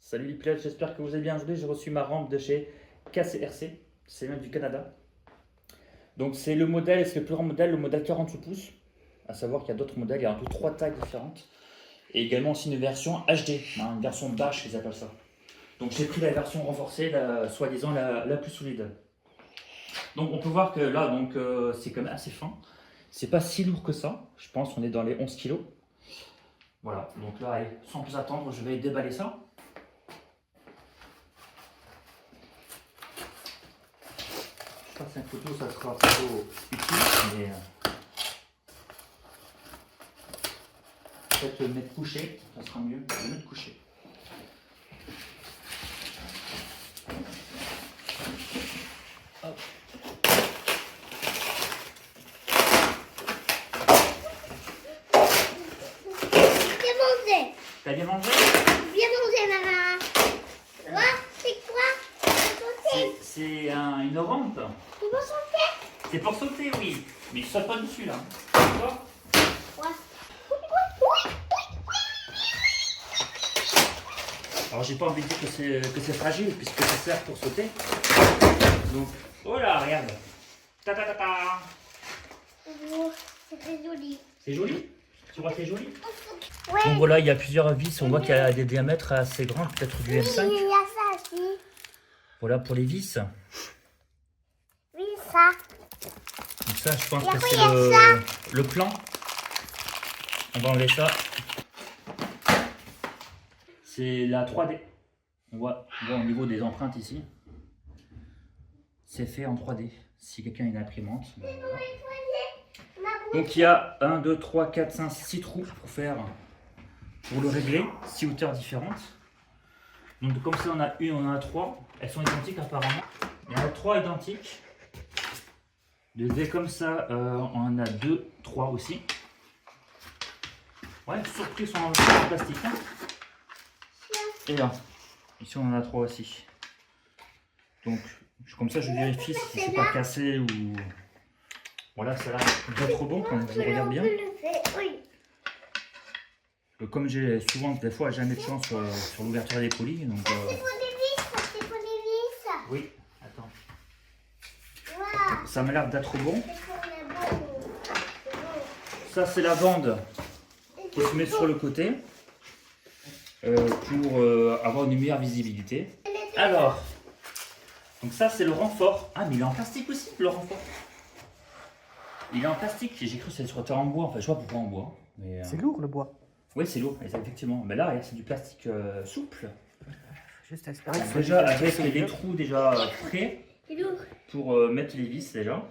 Salut les pilotes, j'espère que vous allez bien. Aujourd'hui, j'ai reçu ma rampe de chez KCRC, c'est même du Canada. Donc c'est le modèle, c'est le plus grand modèle, le modèle 48 pouces. À savoir qu'il y a d'autres modèles, il y a un peu 3 tailles différentes. Et également aussi une version HD, une version dash ils appellent ça. Donc j'ai pris la version renforcée, soi-disant la plus solide. Donc on peut voir que là, c'est quand même assez fin. C'est pas si lourd que ça, je pense qu'on est dans les 11 kg. Voilà, donc là, allez, sans plus attendre, je vais déballer ça. Je passe une photo, ça sera plutôt utile, mais peut-être le mettre couché, ça sera mieux, le mettre couché. Hop. Bien mangé. T'as bien mangé? Bien mangé, maman. Quoi? C'est quoi? C'est une rampe. Tu veux sauter? C'est pour sauter, oui. Mais je saute pas dessus là. D'accord? Ouais. Alors j'ai pas envie de dire que c'est fragile puisque ça sert pour sauter. Donc, oh là, regarde. Ta ta ta ta. Oh, c'est très joli. C'est joli? Tu vois que c'est joli? Ouais. Donc voilà, il y a plusieurs vis. On voit qu'il y a des diamètres assez grands, peut-être du Oui, M5. il y a ça aussi. Voilà pour les vis. Oui, ça. Donc ça, je pense Et que après, c'est il y a le plan. On va enlever ça. C'est la 3D. On voit au niveau des empreintes ici. C'est fait en 3D. Si quelqu'un a une imprimante. Ben voilà. Donc il y a 1, 2, 3, 4, 5, 6 trous pour le régler. 6 hauteurs différentes. Donc comme ça on a une, on en a 3. Elles sont identiques apparemment. Il y en a 3 identiques. De V comme ça, on en a 2, 3 aussi. Ouais, surprise sont en plastique. Hein. Et là, ici on en a 3 aussi. Donc comme ça je vérifie si c'est pas cassé ou... Voilà, ça a l'air bien trop bon quand je regarde bien. Oui. Comme j'ai souvent, des fois, jamais de chance sur l'ouverture des colis. Donc, C'est pour des vis, c'est pour des vis. oui, attends. Wow. Ça m'a l'air d'être bon. C'est pour les bons. C'est bon. Ça, c'est la bande qui se met sur le côté pour avoir une meilleure visibilité. Alors, donc ça, c'est le renfort. Ah, mais il est en plastique aussi, le renfort. Il est en plastique. J'ai cru que ça serait en bois. Enfin, je vois pourquoi en bois. Mais, C'est lourd le bois. oui, c'est lourd, effectivement. Mais là, c'est du plastique souple. Juste espérer que ce soit Déjà, du avec plastique les mieux. trous déjà prêts C'est lourd. pour mettre les vis déjà. Là,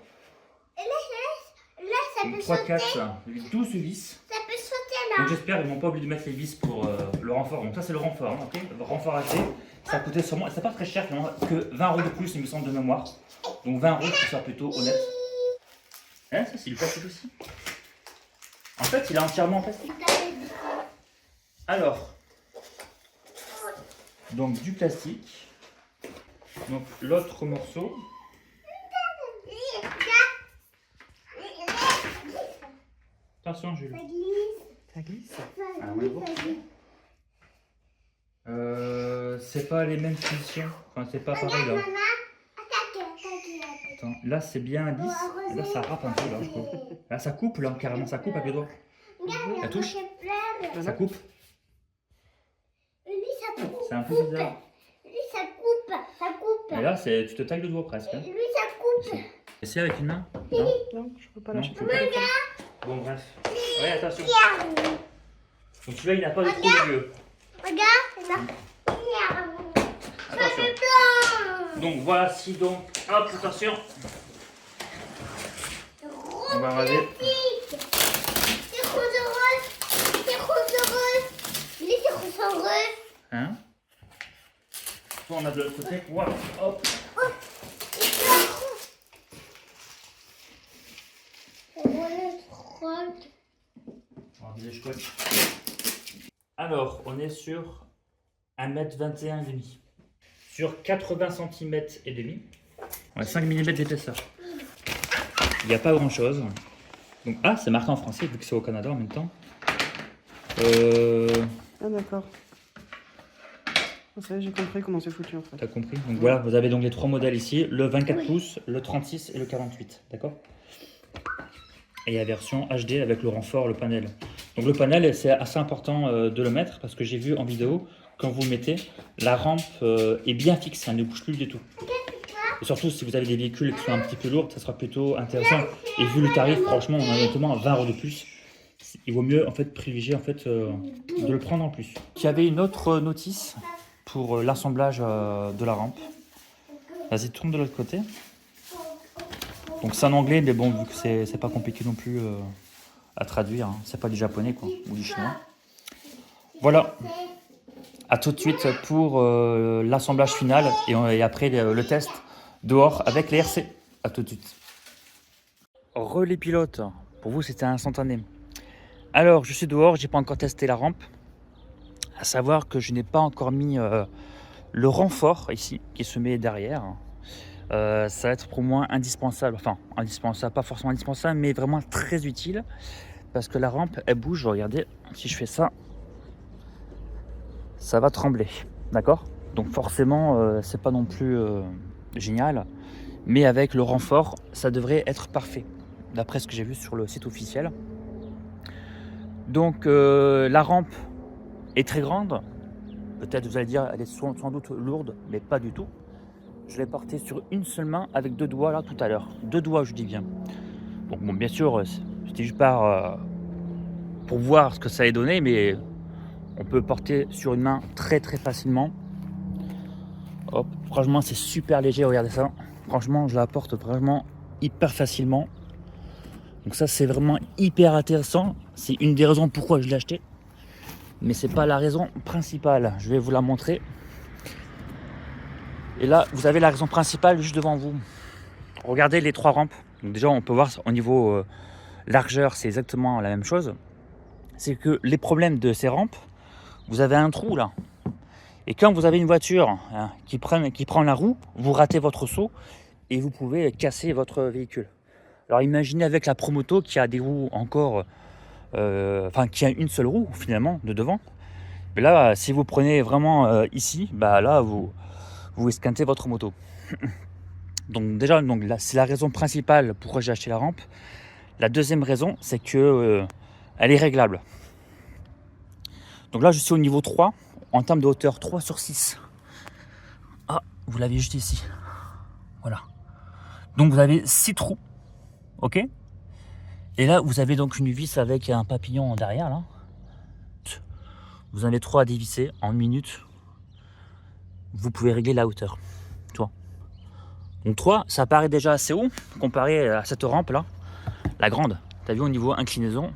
ça peut 3, sauter. 4, 12 vis. Ça peut sauter Donc là. j'espère qu'ils vont pas oublier de mettre les vis pour le renfort. Donc ça c'est le renfort, hein, ok. Le renfort assez. Ça a coûté sûrement, c'est pas très cher finalement, que 20 € de plus il me semble de mémoire. Donc 20 € pour ça plutôt honnête. Hein, ça c'est du plastique aussi. En fait il est entièrement en plastique. Alors, donc du plastique. Donc l'autre morceau. Attention Jules. Ça glisse. Ça glisse. Ah, on le voit. C'est pas les mêmes positions. Enfin, c'est pas pareil là. Maman, attaque. Attends, là c'est bien lisse. Et là ça râpe un peu là, je trouve. Là ça coupe là, carrément ça coupe avec le doigt. La touche. Ça coupe. Lui, ça coupe. C'est un peu bizarre. Lui, ça coupe. Ça coupe. Et là tu te tailles le doigt presque. Hein. Lui, ça coupe. Essaye avec une main. Non. Non, je peux pas Non, lâcher. tu peux pas. Bon bref. Ouais attention. Donc celui-là il n'a pas de trou au milieu. Regarde. Là. Attention. Blanc. Donc voici donc. Hop, attention. On va raser. C'est rose heureux. C'est rose heureux. Lui, c'est rose heureux. Hein. Toi, on a de l'autre côté. Voilà. Hop. Alors, on est sur 1,21 m et demi. Sur 80 cm et demi. Ouais, 5 mm d'épaisseur. Il n'y a pas grand chose. Donc, ah, c'est marqué en français vu que c'est au Canada en même temps. Ah d'accord. Ça, j'ai compris comment c'est foutu en fait. T'as compris? Donc voilà, vous avez donc les 3 modèles ici, le 24 pouces, le 36 et le 48, d'accord? Et la version HD avec le renfort, le panel. Donc le panel, c'est assez important de le mettre parce que j'ai vu en vidéo, quand vous le mettez, la rampe est bien fixe, elle ne bouge plus du tout. Et surtout, si vous avez des véhicules qui sont un petit peu lourds, ça sera plutôt intéressant. Et vu le tarif, franchement, on a notamment 20 € de plus. Il vaut mieux en fait privilégier en fait, de le prendre en plus. Il y avait une autre notice pour l'assemblage de la rampe. Vas-y, tourne de l'autre côté. Donc c'est en anglais, mais bon, vu que c'est pas compliqué non plus à traduire, hein. C'est pas du japonais quoi, ou du chinois. Voilà. À tout de suite pour l'assemblage final et après le test dehors avec les RC. À tout de suite. Relais pilote, pour vous c'était instantané. Alors je suis dehors, j'ai pas encore testé la rampe. À savoir que je n'ai pas encore mis le renfort ici qui se met derrière. Ça va être pour moi indispensable, enfin indispensable, pas forcément indispensable, mais vraiment très utile parce que la rampe elle bouge. Regardez, si je fais ça, ça va trembler, d'accord? Donc forcément, c'est pas non plus génial, mais avec le renfort, ça devrait être parfait, d'après ce que j'ai vu sur le site officiel. Donc la rampe est très grande. Peut-être vous allez dire, elle est sans doute lourde, mais pas du tout. Je l'ai portée sur une seule main avec 2 doigts là tout à l'heure. 2 doigts, je dis bien. Donc bon, bien sûr, c'était juste pour voir ce que ça allait donner, mais on peut porter sur une main très très facilement. Hop, franchement, c'est super léger, regardez ça. Franchement, je la porte vraiment hyper facilement. Donc ça, c'est vraiment hyper intéressant. C'est une des raisons pourquoi je l'ai acheté. Mais c'est pas la raison principale. Je vais vous la montrer. Et là, vous avez la raison principale juste devant vous. Regardez les 3 rampes. Donc déjà, on peut voir au niveau largeur, c'est exactement la même chose. C'est que les problèmes de ces rampes, vous avez un trou là. Et quand vous avez une voiture qui prend la roue, vous ratez votre saut et vous pouvez casser votre véhicule. Alors imaginez avec la Promoto qui a des roues encore, qui a une seule roue finalement de devant. Mais là, si vous prenez vraiment ici, bah là vous esquintez votre moto. Donc déjà, là, c'est la raison principale pourquoi j'ai acheté la rampe. La deuxième raison, c'est que elle est réglable. Donc là, je suis au niveau 3, en termes de hauteur, 3/6. Ah, vous l'avez juste ici. Voilà. Donc vous avez 6 trous. Ok. Et là, vous avez donc une vis avec un papillon derrière, là. Vous en avez 3 à dévisser en 1 minute. Vous pouvez régler la hauteur. Tu vois. Donc 3, ça paraît déjà assez haut comparé à cette rampe là, la grande. Tu as vu au niveau inclinaison,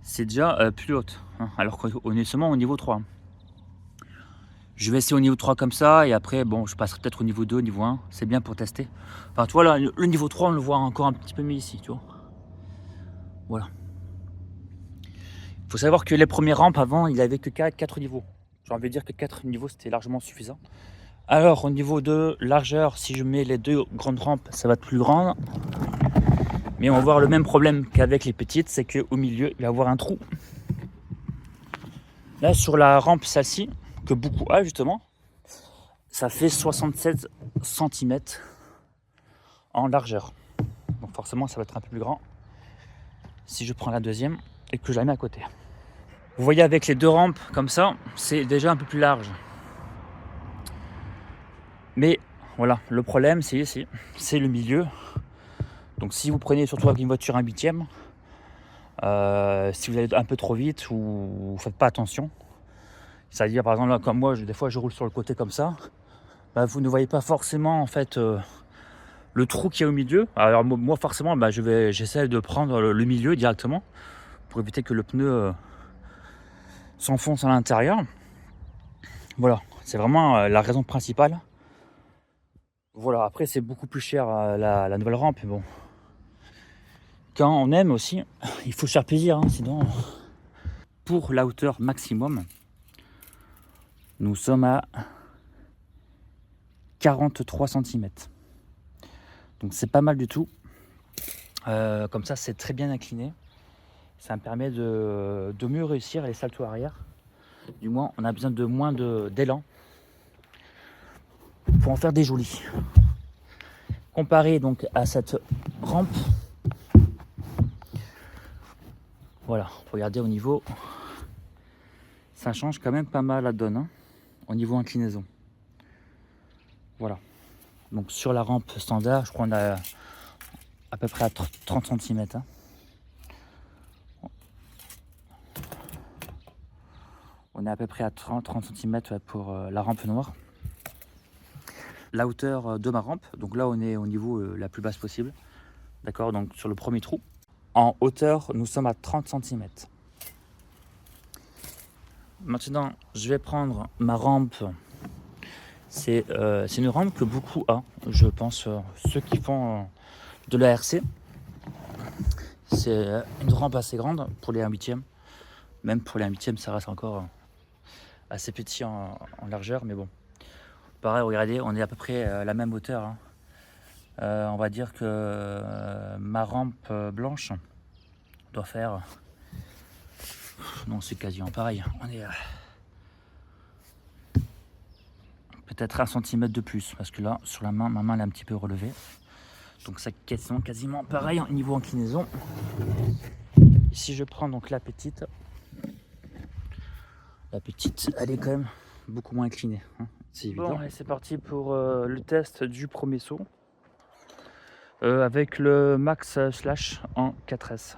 c'est déjà plus haute, hein, alors qu'on est seulement au niveau 3. Je vais essayer au niveau 3 comme ça et après bon, je passerai peut-être au niveau 2, au niveau 1, c'est bien pour tester. Enfin tu vois là, le niveau 3 on le voit encore un petit peu mieux ici, tu vois. Voilà. Il faut savoir que les premières rampes avant, il avait que 4 niveaux. J'ai envie de dire que 4 niveaux c'était largement suffisant. Alors au niveau de largeur, si je mets les 2 grandes rampes, ça va être plus grand. Mais on va avoir le même problème qu'avec les petites, c'est qu'au milieu, il va y avoir un trou. Là sur la rampe, celle-ci, que beaucoup a justement, ça fait 76 cm en largeur. Donc forcément, ça va être un peu plus grand. Si je prends la deuxième et que je la mets à côté. Vous voyez avec les 2 rampes comme ça, c'est déjà un peu plus large. Mais voilà, le problème c'est ici, c'est le milieu. Donc si vous prenez surtout avec une voiture 1/8, si vous allez un peu trop vite ou vous ne faites pas attention, c'est-à-dire par exemple là comme moi, des fois je roule sur le côté comme ça, bah, vous ne voyez pas forcément en fait le trou qu'il y a au milieu. Alors moi forcément j'essaie de prendre le milieu directement pour éviter que le pneu s'enfonce à l'intérieur. Voilà, c'est vraiment la raison principale. Voilà, après c'est beaucoup plus cher la nouvelle rampe, mais bon. Quand on aime aussi, il faut se faire plaisir, hein, sinon. Pour la hauteur maximum, nous sommes à 43 cm. Donc c'est pas mal du tout. Comme ça, c'est très bien incliné. Ça me permet de mieux réussir les saltos arrière. Du moins, on a besoin de moins d'élan pour en faire des jolis. Comparé donc à cette rampe, voilà, regardez au niveau, ça change quand même pas mal la donne, hein, au niveau inclinaison. Voilà, donc sur la rampe standard, je crois qu'on a à peu près à 30 cm. Hein. On est à peu près à 30 cm pour la rampe noire. La hauteur de ma rampe, donc là on est au niveau la plus basse possible. D'accord, donc sur le premier trou. En hauteur, nous sommes à 30 cm. Maintenant, je vais prendre ma rampe. C'est une rampe que beaucoup ont, je pense, ceux qui font de la RC. C'est une rampe assez grande pour les 1/8. Même pour les 1/8, ça reste encore assez petit en largeur, mais bon. Pareil, regardez, on est à peu près à la même hauteur. Hein. On va dire que ma rampe blanche doit faire... Non, c'est quasiment pareil. On est peut-être 1 cm de plus, parce que là, sur la main, ma main elle est un petit peu relevée. Donc ça quasiment pareil au niveau inclinaison. Ici, je prends donc la petite. La petite, elle est quand même beaucoup moins inclinée. Hein. C'est évident. Bon, allez, c'est parti pour le test du premier saut. Avec le Max Slash en 4S.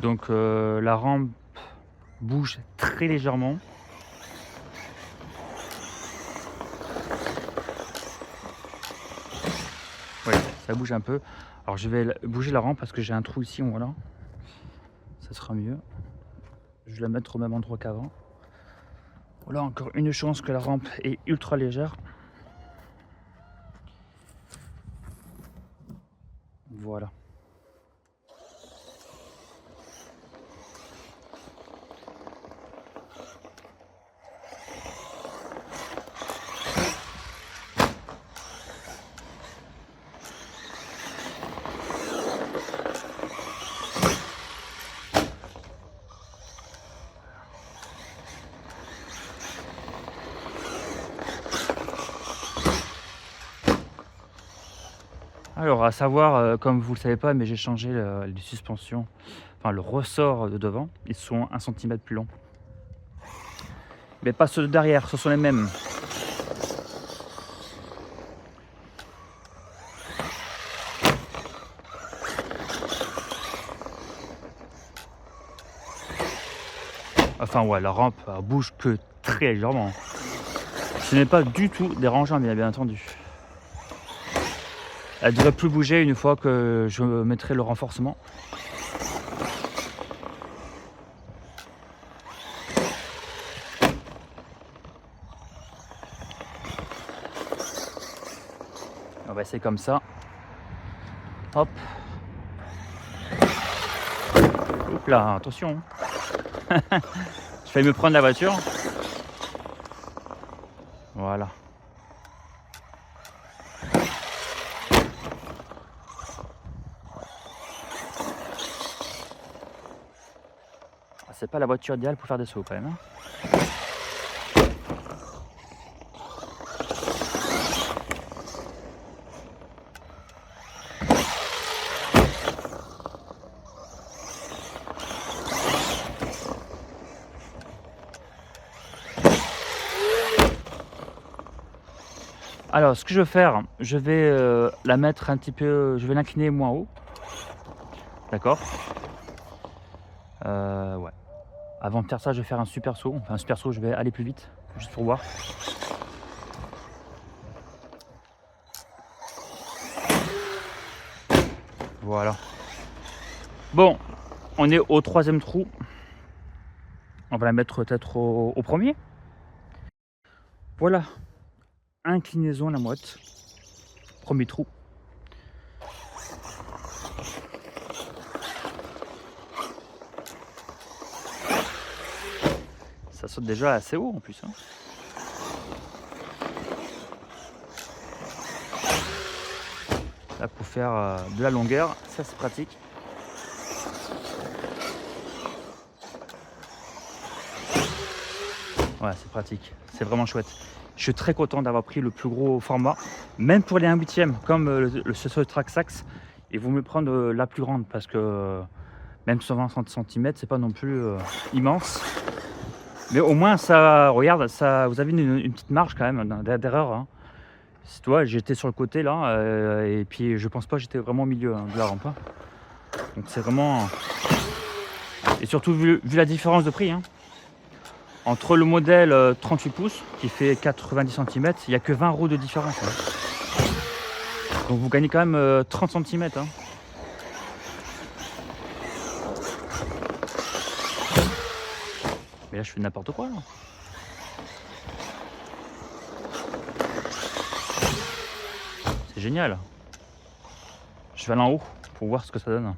Donc la rampe bouge très légèrement. Oui, ça bouge un peu. Alors je vais bouger la rampe parce que j'ai un trou ici, voilà. Ça sera mieux. Je vais la mettre au même endroit qu'avant. Voilà, encore une chance que la rampe est ultra légère. Voilà. Alors à savoir, comme vous le savez pas, mais j'ai changé les suspensions, enfin le ressort de devant, ils sont 1 cm plus longs. Mais pas ceux de derrière, ce sont les mêmes. Enfin ouais, la rampe elle bouge que très légèrement. Ce n'est pas du tout dérangeant, bien entendu. Elle devrait plus bouger une fois que je mettrai le renforcement. On va essayer comme ça. Hop. Oups là, attention. Je vais me prendre la voiture. Voilà. C'est pas la voiture idéale pour faire des sauts quand même. Hein. Alors, ce que je vais faire, je vais la mettre un petit peu, je vais l'incliner moins haut. D'accord. Ouais. Avant de faire ça, je vais faire un super saut. Enfin, un super saut, je vais aller plus vite, juste pour voir. Voilà. Bon, on est au 3e trou. On va la mettre peut-être au premier. Voilà. Inclinaison la moite. Premier trou. Ça saute déjà assez haut en plus. Hein. là, pour faire de la longueur. Ça, c'est pratique. Ouais, c'est pratique. C'est vraiment chouette. Je suis très content d'avoir pris le plus gros format, même pour les 1/8, comme ce Traxxas. Ils vont me prendre la plus grande parce que même 120 cm, c'est pas non plus immense. Mais au moins, ça, regarde, ça, vous avez une petite marge quand même d'erreur. Hein. C'est toi, j'étais sur le côté là, et puis je pense pas que j'étais vraiment au milieu de la rampe. Hein. Donc c'est vraiment. Et surtout, vu la différence de prix. Hein. Entre le modèle 38 pouces qui fait 90 cm, il n'y a que 20 € de différence. Hein. Donc vous gagnez quand même 30 cm. Hein. Mais là je fais n'importe quoi là. C'est génial. Je vais aller en haut pour voir ce que ça donne.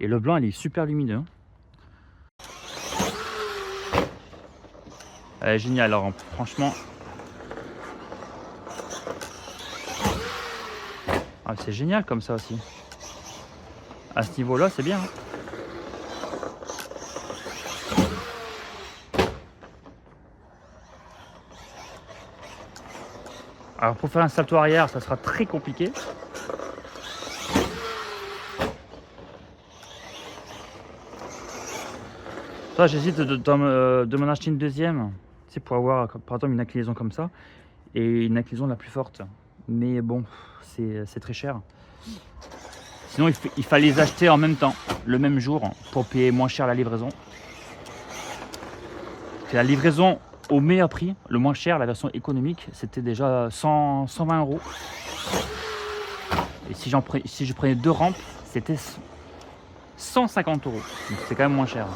Et le blanc il est super lumineux. Hein. Elle est géniale la rampe, franchement. Ah, c'est génial comme ça aussi. À ce niveau-là, c'est bien. Hein. Alors pour faire un salto arrière, ça sera très compliqué. Ça, j'hésite de m'en acheter une deuxième. C'est pour avoir par exemple une inclinaison comme ça et une inclinaison la plus forte. Mais bon, c'est très cher. Sinon, il fallait les acheter en même temps, le même jour, pour payer moins cher la livraison. C'est la livraison au meilleur prix, le moins cher, la version économique, c'était déjà 120 €. Et si je prenais 2 rampes, c'était 150 €. Donc c'est quand même moins cher.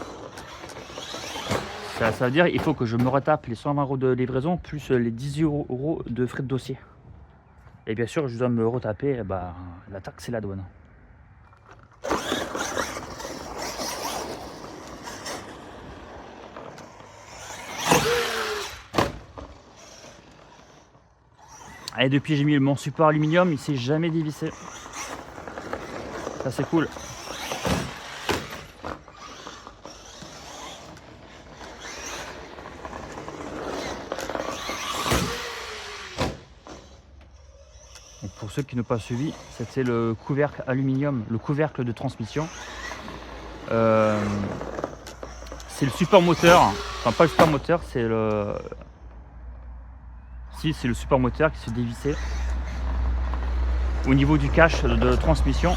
Ça veut dire qu'il faut que je me retape les 120 € de livraison plus les 10 € de frais de dossier. Et bien sûr, je dois me retaper la taxe et la douane. Et depuis j'ai mis mon support aluminium, il s'est jamais dévissé. Ça c'est cool. Donc pour ceux qui n'ont pas suivi, c'était le couvercle aluminium, le couvercle de transmission. C'est le support moteur, enfin pas le support moteur, c'est le... Si, c'est le support moteur qui se dévissait au niveau du cache de transmission.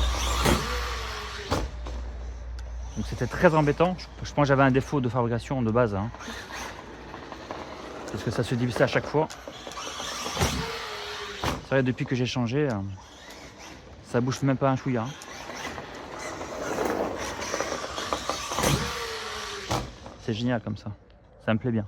Donc c'était très embêtant. Je pense que j'avais un défaut de fabrication de base. Hein, parce que ça se dévissait à chaque fois. C'est vrai, depuis que j'ai changé, ça bouge même pas un chouïa. Hein. C'est génial comme ça. Ça me plaît bien.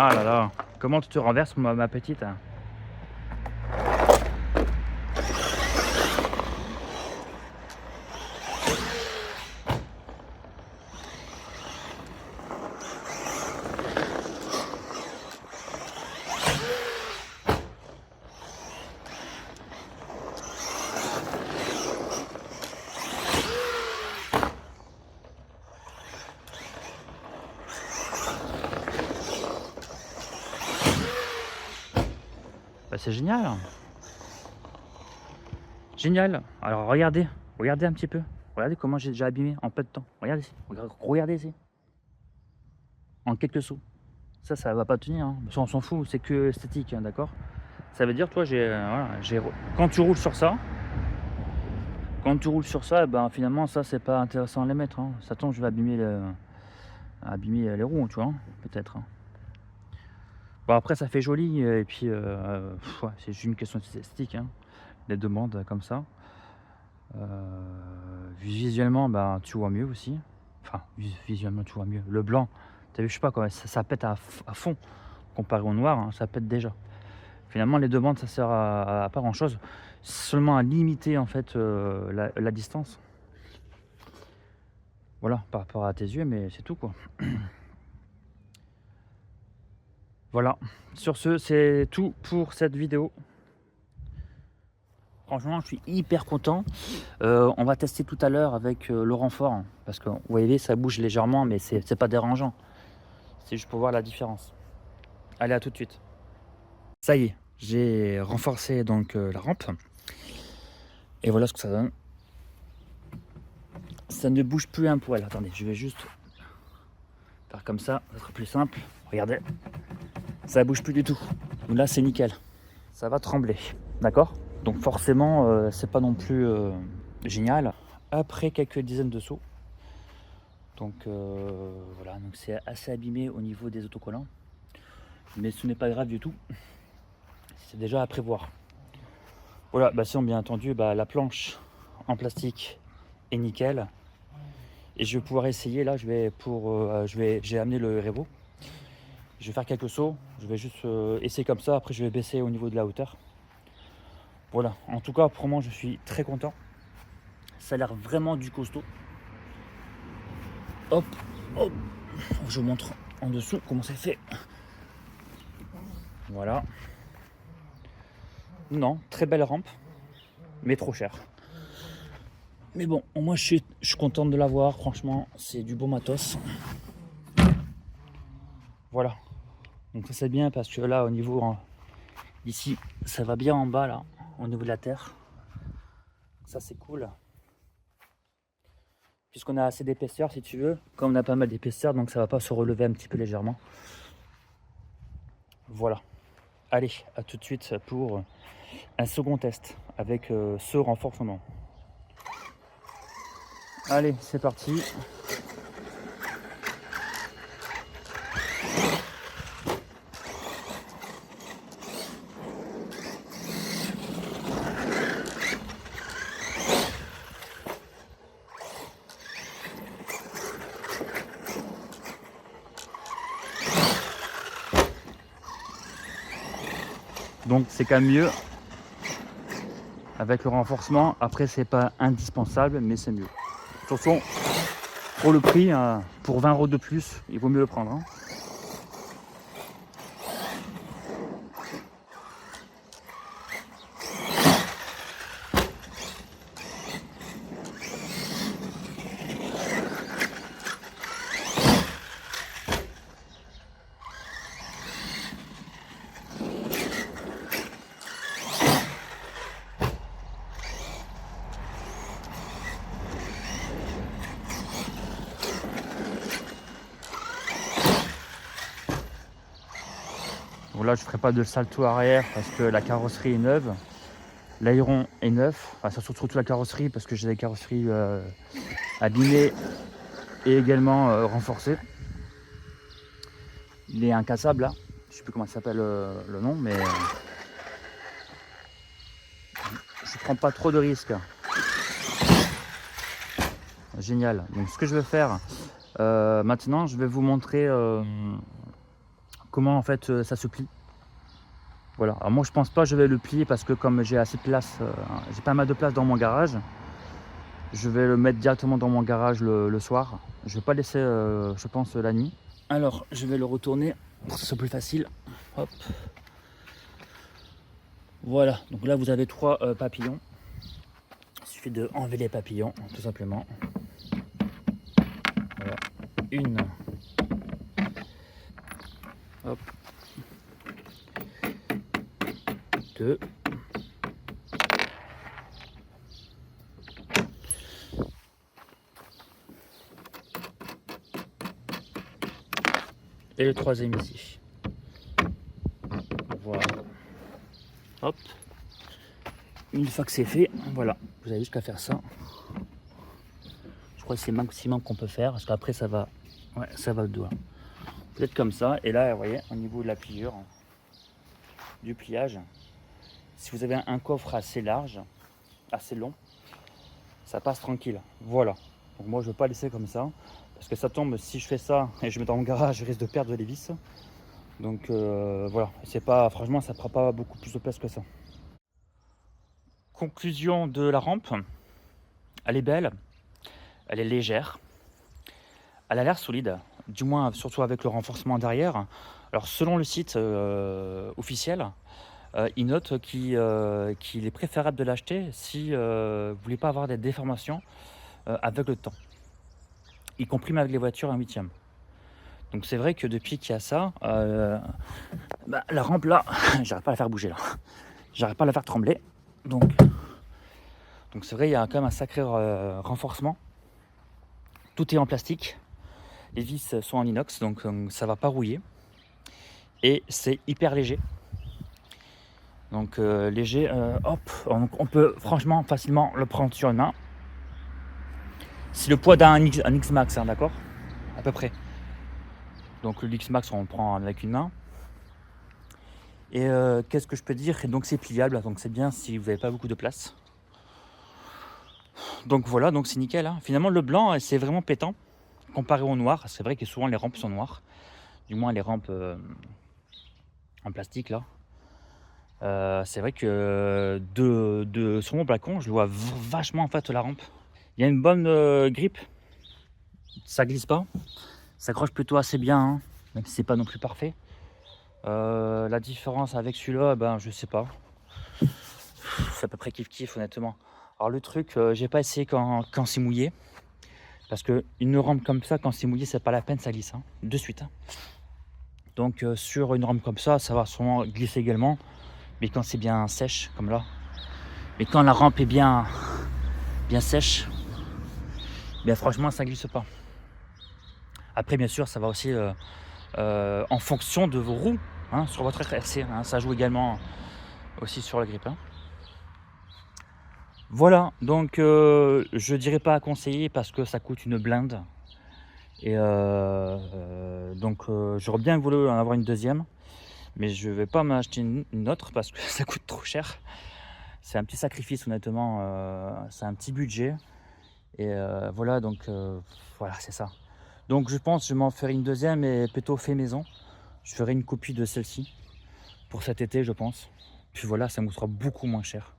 Ah là là, comment tu te renverses ma petite? C'est génial. Génial. Alors regardez un petit peu. Regardez comment j'ai déjà abîmé en peu de temps. Regardez ici. Regardez ici. En quelques sauts. Ça va pas tenir, hein. Ça, on s'en fout, c'est que esthétique, hein, d'accord? Ça veut dire, toi, voilà, quand tu roules sur ça, eh ben, finalement, ça, c'est pas intéressant à les mettre, hein. Ça tombe, je vais abîmer les roues, tu vois, peut-être, hein. Bon, après, ça fait joli, et puis, ouais, c'est juste une question esthétique, hein, les demandes comme ça. Visuellement, ben, tu vois mieux aussi. Enfin, visuellement, tu vois mieux. Le blanc, tu as vu, je sais pas quoi, ça pète à fond. Comparé au noir, hein, ça pète déjà. Finalement, les deux bandes, ça sert à pas grand chose. Seulement à limiter en fait la distance. Voilà, par rapport à tes yeux, mais c'est tout quoi. Voilà. Sur ce, c'est tout pour cette vidéo. Franchement, je suis hyper content. On va tester tout à l'heure avec le renfort. Hein, parce que vous voyez, ça bouge légèrement, mais c'est pas dérangeant. C'est juste pour voir la différence. Allez, à tout de suite. Ça y est, j'ai renforcé donc la rampe. Et voilà ce que ça donne. Ça ne bouge plus un poil. Attendez, je vais juste faire comme ça, ça sera plus simple. Regardez, ça bouge plus du tout. Donc là, c'est nickel. Ça va trembler, d'accord? Donc forcément, c'est pas non plus génial. Après quelques dizaines de sauts, donc voilà, donc c'est assez abîmé au niveau des autocollants, mais ce n'est pas grave du tout. C'est déjà à prévoir. Voilà, bah sinon bien entendu, bah, la planche en plastique est nickel. Et je vais pouvoir essayer là, j'ai amené le Revo. Je vais faire quelques sauts, je vais juste essayer comme ça, après je vais baisser au niveau de la hauteur. Voilà, en tout cas pour moi je suis très content. Ça a l'air vraiment du costaud. Hop, hop, je vous montre en dessous comment ça fait. Voilà. Non, très belle rampe, mais trop cher. Mais bon, moi je suis content de l'avoir, franchement, c'est du bon matos. Voilà. Donc ça c'est bien parce que là au niveau ici, ça va bien en bas là, au niveau de la terre. Ça c'est cool. Puisqu'on a assez d'épaisseur si tu veux. Comme on a pas mal d'épaisseur, donc ça va pas se relever un petit peu légèrement. Voilà. Allez, à tout de suite pour un second test avec ce renforcement. Allez, c'est parti. Donc c'est quand même mieux avec le renforcement. Après c'est pas indispensable, mais c'est mieux. De toute façon, pour le prix, pour 20 € de plus, il vaut mieux le prendre. Hein. Donc là, je ne ferai pas de salto arrière parce que la carrosserie est neuve. L'aéron est neuf. Enfin, ça surtout la carrosserie parce que j'ai des carrosseries abîmées et également renforcées. Il est incassable là. Je ne sais plus comment ça s'appelle le nom, mais je ne prends pas trop de risques. Génial. Donc ce que je vais faire maintenant, je vais vous montrer comment en fait ça se plie. Voilà. Alors moi je pense pas que je vais le plier parce que comme j'ai assez de place, j'ai pas mal de place dans mon garage. Je vais le mettre directement dans mon garage le soir. Je vais pas laisser, je pense, la nuit. Alors je vais le retourner pour que ce soit plus facile. Hop. Voilà. Donc là vous avez 3 papillons. Il suffit de enlever les papillons tout simplement. Voilà. Une. Hop. 2. Et le troisième ici. Voilà. Hop. Une fois que c'est fait, voilà. Vous avez juste qu'à faire ça. Je crois que c'est le maximum qu'on peut faire. Parce qu'après ça va. Ouais, ça va au doigt. Peut-être comme ça. Et là, vous voyez, au niveau de la pliure, du pliage, si vous avez un coffre assez large, assez long, ça passe tranquille. Voilà. Donc moi, je ne veux pas laisser comme ça. Parce que ça tombe, si je fais ça et je mets dans mon garage, je risque de perdre les vis. Donc voilà. C'est pas, franchement, ça ne prend pas beaucoup plus de place que ça. Conclusion de la rampe. Elle est belle. Elle est légère. Elle a l'air solide. Du moins, surtout avec le renforcement derrière. Alors, selon le site officiel, il note qu'il est préférable de l'acheter si vous ne voulez pas avoir des déformations avec le temps, y compris même avec les voitures 1/8. Donc c'est vrai que depuis qu'il y a ça, la rampe là, j'arrive pas à la faire bouger là, j'arrive pas à la faire trembler. Donc c'est vrai, il y a quand même un sacré renforcement. Tout est en plastique, les vis sont en inox, donc ça va pas rouiller. Et c'est hyper léger. Donc léger, hop, on peut franchement facilement le prendre sur une main. C'est le poids d'un X-Max, hein, d'accord, à peu près. Donc le X-Max on le prend avec une main. Et qu'est-ce que je peux dire? Et donc c'est pliable, donc c'est bien si vous n'avez pas beaucoup de place. Donc voilà, donc c'est nickel. Hein. Finalement le blanc c'est vraiment pétant comparé au noir. C'est vrai que souvent les rampes sont noires, du moins les rampes en plastique là. C'est vrai que sur mon balcon, je vois vachement en fait la rampe. Il y a une bonne grippe, ça glisse pas, ça accroche plutôt assez bien, hein, même si c'est pas non plus parfait. La différence avec celui-là, ben je sais pas. C'est à peu près kiff honnêtement. Alors le truc, j'ai pas essayé quand c'est mouillé, parce que une rampe comme ça, quand c'est mouillé, c'est pas la peine, ça glisse hein, de suite. Hein. Donc sur une rampe comme ça va sûrement glisser également. Mais quand c'est bien sèche, comme là, mais quand la rampe est bien sèche, bien franchement, ça glisse pas. Après, bien sûr, ça va aussi en fonction de vos roues, hein, sur votre RC. Hein, ça joue également aussi sur la grippe. Hein. Voilà, donc je dirais pas à conseiller parce que ça coûte une blinde. Et donc j'aurais bien voulu en avoir une deuxième. Mais je vais pas m'acheter une autre parce que ça coûte trop cher. C'est un petit sacrifice honnêtement, c'est un petit budget. Et voilà, donc voilà, c'est ça. Donc je pense que je m'en ferai une deuxième et plutôt fait maison. Je ferai une copie de celle-ci pour cet été, je pense. Puis voilà, ça me coûtera beaucoup moins cher.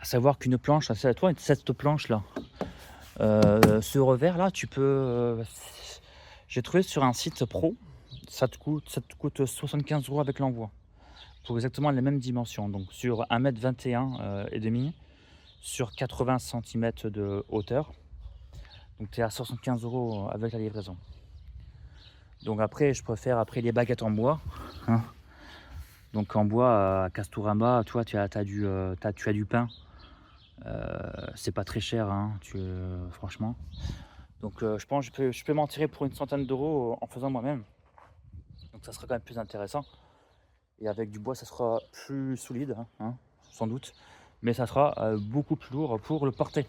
À savoir qu'une planche, cette planche là, ce revers là, tu peux... j'ai trouvé sur un site pro. Ça te coûte 75 € avec l'envoi pour exactement les mêmes dimensions. Donc sur 1m21 et demi, sur 80 cm de hauteur. Donc tu es à 75 € avec la livraison. Donc après, je préfère les baguettes en bois. Hein. Donc en bois à Castorama, toi tu as du pain. C'est pas très cher, hein, franchement. Donc je pense que je peux m'en tirer pour une centaine d'euros en faisant moi-même. Donc ça sera quand même plus intéressant. Et avec du bois, ça sera plus solide, hein, sans doute. Mais ça sera beaucoup plus lourd pour le porter.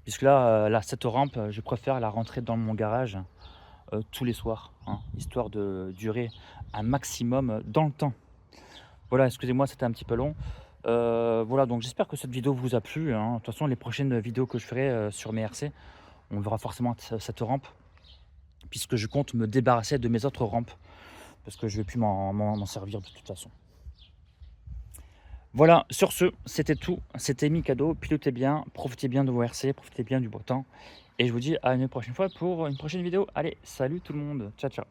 Puisque là, cette rampe, je préfère la rentrer dans mon garage tous les soirs. Hein, histoire de durer un maximum dans le temps. Voilà, excusez-moi, c'était un petit peu long. Voilà, donc j'espère que cette vidéo vous a plu. Hein. De toute façon, les prochaines vidéos que je ferai sur mes RC, on verra forcément cette rampe. Puisque je compte me débarrasser de mes autres rampes. Parce que je ne vais plus m'en servir de toute façon. Voilà, sur ce, c'était tout. C'était Mikado. Pilotez bien, profitez bien de vos RC, profitez bien du beau temps. Et je vous dis à une prochaine fois pour une prochaine vidéo. Allez, salut tout le monde. Ciao, ciao.